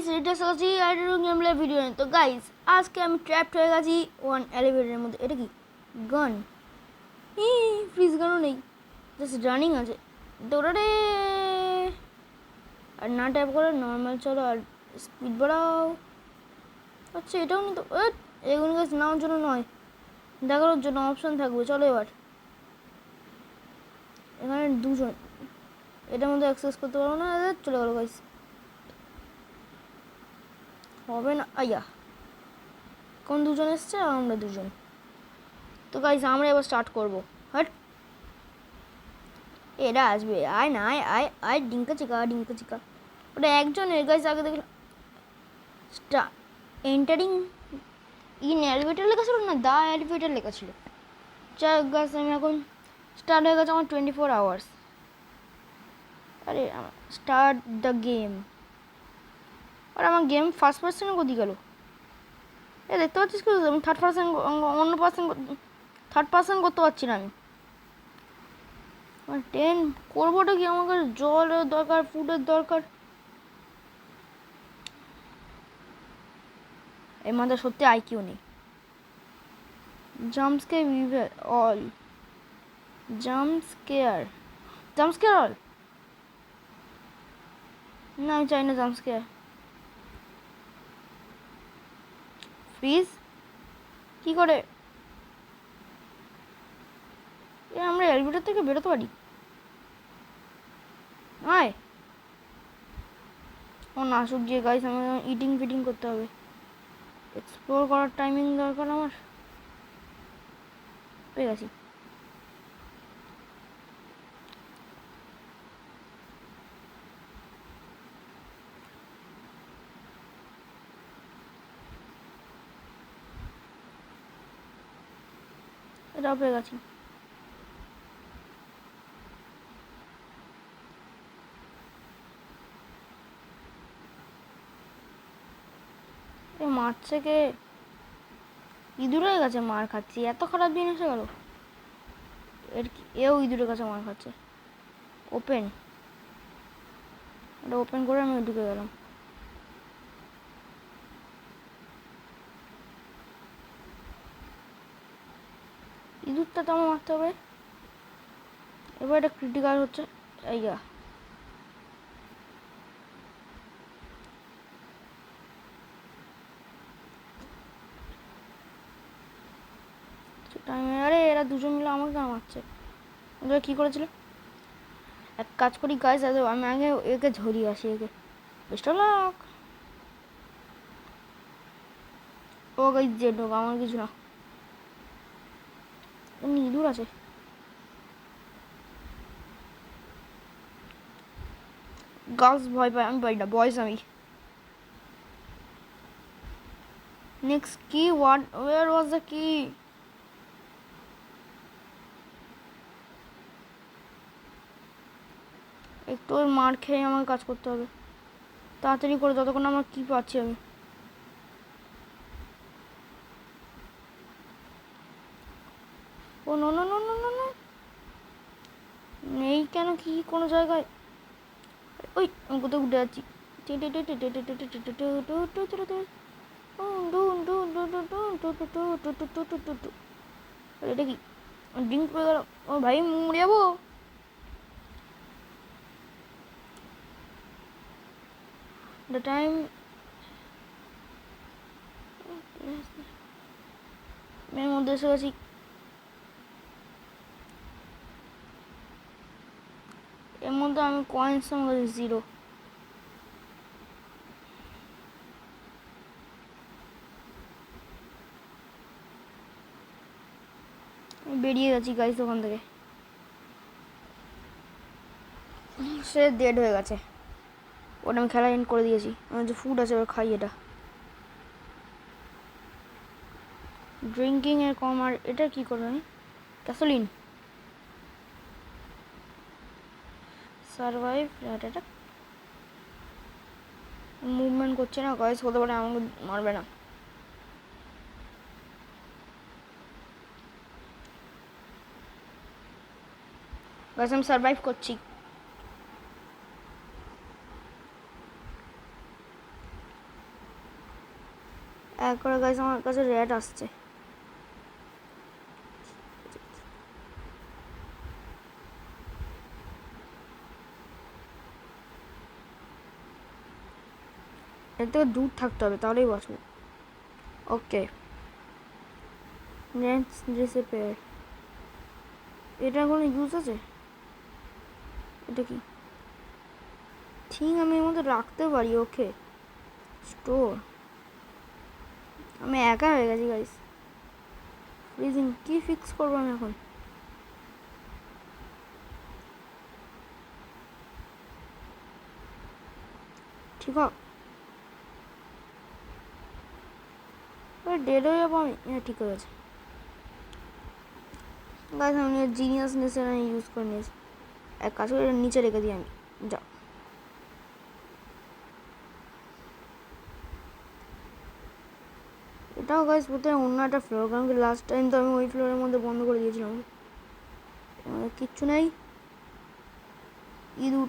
Guys, এটা সরাসরি idol gameplay video. তো গাইস, আজকে আমি ট্র্যাপড হয়ে গেছি ওয়ান এলিভেটরের মধ্যে। এটা কি গান? ফ্রিজ গানও নেই, জাস্ট রানিং আছে। দৌড়ারে আর না ট্যাপ করে নর্মাল চলো আর স্পিড বাড়াও। আচ্ছা, এটাও নি তো। এগুলো গাছ নেওয়ার জন্য নয়, দেখানোর জন্য অপশান থাকবে। চলো এবার এখানে দুজন, এটার মধ্যে অ্যাক্সেস করতে পারবো না। চলে গেলো গাইস, হবে না। আইয়া কোন দুজন এসছে? আমরা দুজন। তো গাইস, আমরা এবার স্টার্ট করবো। হট, এরা আসবে। আয় না, আয় আয় আয়, ডিঙ্কা চিকা ডিঙ্কা চিকা। ওটা একজনের গাইস। আগে দেখলাম এন্টারিং ইন এলিভেটর লেখা ছিল না, দা এলিভেটর লেখা ছিল। যাই হোক গাইস, আমি এখন স্টার্ট হয়ে গেছে আমার 24 আওয়ার্স। আরে স্টার্ট দ্য গেম। আর আমার গেম ফার্স্ট পার্সেন্টে কোথায় গেল? দেখতে পাচ্ছিস কি? আমি থার্ড পার্সেন্ট করতে পারছি না আমি। 10 করবোটা কি? আমার কাছে জলের দরকার, ফুডের দরকার। এর মধ্যে সত্যি আইকিউ নেই। Jump square all, jump square all. না, আমি চাই না জাম্প স্কেয়ার। ফ্রিজ কি করে? আমরা এলিভেটর থেকে বেরোতে পারি? আয়। ও না, সবজি গাইস, আমার ইটিং ফিটিং করতে হবে। এক্সপ্লোর করার টাইমিং দরকার আমার। পেয়ে গেছি। এটাও পেয়ে গেছি। মারছে কে? ইঁদুর হয়ে গেছে, মার খাচ্ছি। এত খারাপ দিন এসে গেল। এও ইঁদুরের কাছে মার খাচ্ছে। ওপেন, এটা ওপেন করে আমি ঢুকে গেলাম। ইঁদুরটা তো আমার মারতে হবে। এবার এটা ক্রিটিক্যাল হচ্ছে। এইয়া টাইমে। আরে এরা দুজন মিলে আমাকে কেন মারছে? ওরা কী করেছিল? এক কাজ করি গাইস, আমি আগে একে ঝরিয়ে আসি। একে best of luck. Oh guys, জেড হোক, আমার কিছু না। ইঁদুর আছে। গার্লস ভয় পায়, আমি পাই না। বয়স আমি। নেক্সট কি? হোয়াট, ওয়ার ওয়াজ দ্য কি? একটু ওই মার খেয়ে আমার কাজ করতে হবে তাড়াতাড়ি করে, যতক্ষণ আমার কি পাচ্ছি আমি। Oh no no no no no no, নেই কেন? কি কোনো জায়গায়? ওই আমি কোথাও উঠে যাচ্ছি। এটা কি? ড্রিঙ্ক করে গেল। ও ভাই, মরে যাবো। দ্য টাইম এর মধ্যে এসে গেছি। এর মধ্যে আমি কয়েন্স আমার কাছে 0। বেরিয়ে গেছি গাইস ওখান থেকে। সে ডেড হয়ে গেছে। ওটা আমি খেলা এন্ড করে দিয়েছি। আমার যে ফুড আছে ওটা খাই। এটা ড্রিঙ্কিং এর কম। আর এটা কি করবে? আমি গ্যাসোলিন সারভাইভ। এটা মুভমেন্ট করছে না গাইস, হতে পারে আমাকে মারবে না। গাইস, আমি সারভাইভ করছি। এক করে গাইস আমার কাছে রেড আসছে। এর থেকে দূর থাকতে হবে তাহলেই বাঁচবো। Okay next disappear. এটার কোনো ইউজ আছে? এটা কি থিং আমি এর মধ্যে রাখতে পারি? ওকে স্টোর। আমি একা হয়ে গেছি গাইস। ফ্রিজিং কি ফিক্স করবো আমি এখন? ঠিক আছে ডেড হয়ে যাবো আমি। হ্যাঁ ঠিক আছে গাইস, আমি জিনিয়াসনেস আমি ইউজ করে নিয়েছি। এক কাজ করে নিচে রেখে দিই আমি। যা এটাও গাইস বোধহয় অন্য একটা ফ্লোর, কারণ কি লাস্ট টাইম তো আমি ওই ফ্লোরের মধ্যে বন্ধ করে দিয়েছিলাম। কিচ্ছু নেই। ইঁদুর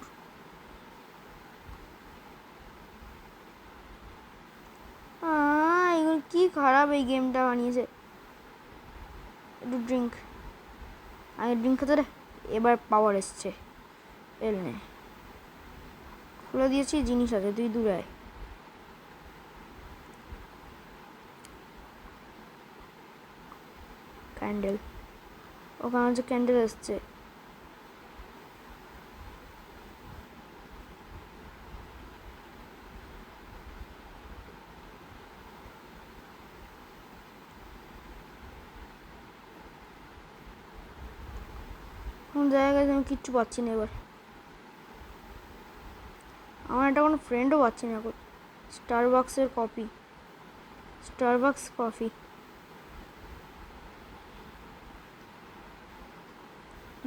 এগুলো কি খারাপ এই গেমটা বানিয়েছে। একটু ড্রিঙ্ক, আগে ড্রিঙ্ক খেতে রে। এবার পাওয়ার এসছে। এল নে, খুলে দিয়েছি, জিনিস আছে, তুই দূরে আয়। ক্যান্ডেল, ওখানে হচ্ছে ক্যান্ডেল এসছে। কোন জায়গায় আমি কিচ্ছু পাচ্ছি না এবার। আমার একটা কোনো ফ্রেন্ডও পাচ্ছি না এখন। স্টারবাক্সের কপি, স্টারবাক্স কফি।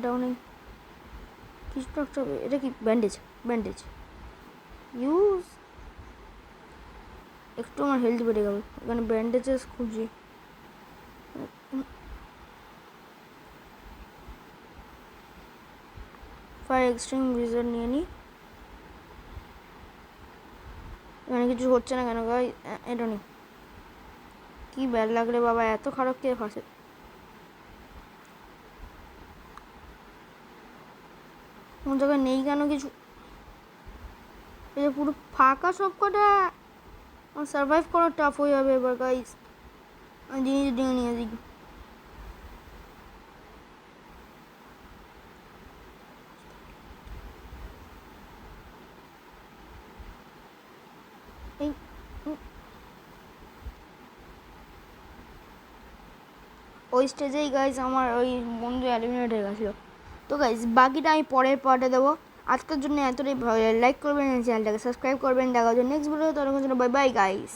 ডাউনে কিছু একটা, এটা কি ব্যান্ডেজ? Bandage use. একটু আমার হেলথ বেড়ে গেল, এখানে ব্যান্ডেজেস খুঁজি। ফায়ার এক্সটিংগুইশার নিয়ে নিই। এখানে কিছু হচ্ছে না কেন ভাই? এটা নেই। কি ব্যাড লাগলে বাবা, এত খারাপ কে ফাঁসে? কোন জায়গায় নেই কেন কিছু? এই যে পুরো ফাঁকা সব কটা, সার্ভাইভ করা টাফ হয়ে যাবে এবার গাইস। জিনিস ডিঙে নিয়ে দিই। এই ওই স্টেজেই গাইস আমার ওই বন্ধু এলিমিনেট হয়ে গেছিলো। তো গাইস বাকিটা আমি পরের পার্টে দেবো। আজকের জন্য এতটাই ভালো। লাইক করবেন, চ্যানেলটাকে সাবস্ক্রাইব করবেন। দেখা হচ্ছে নেক্সট ভিডিও। ততক্ষণ জন্য বাই বাই গাইস।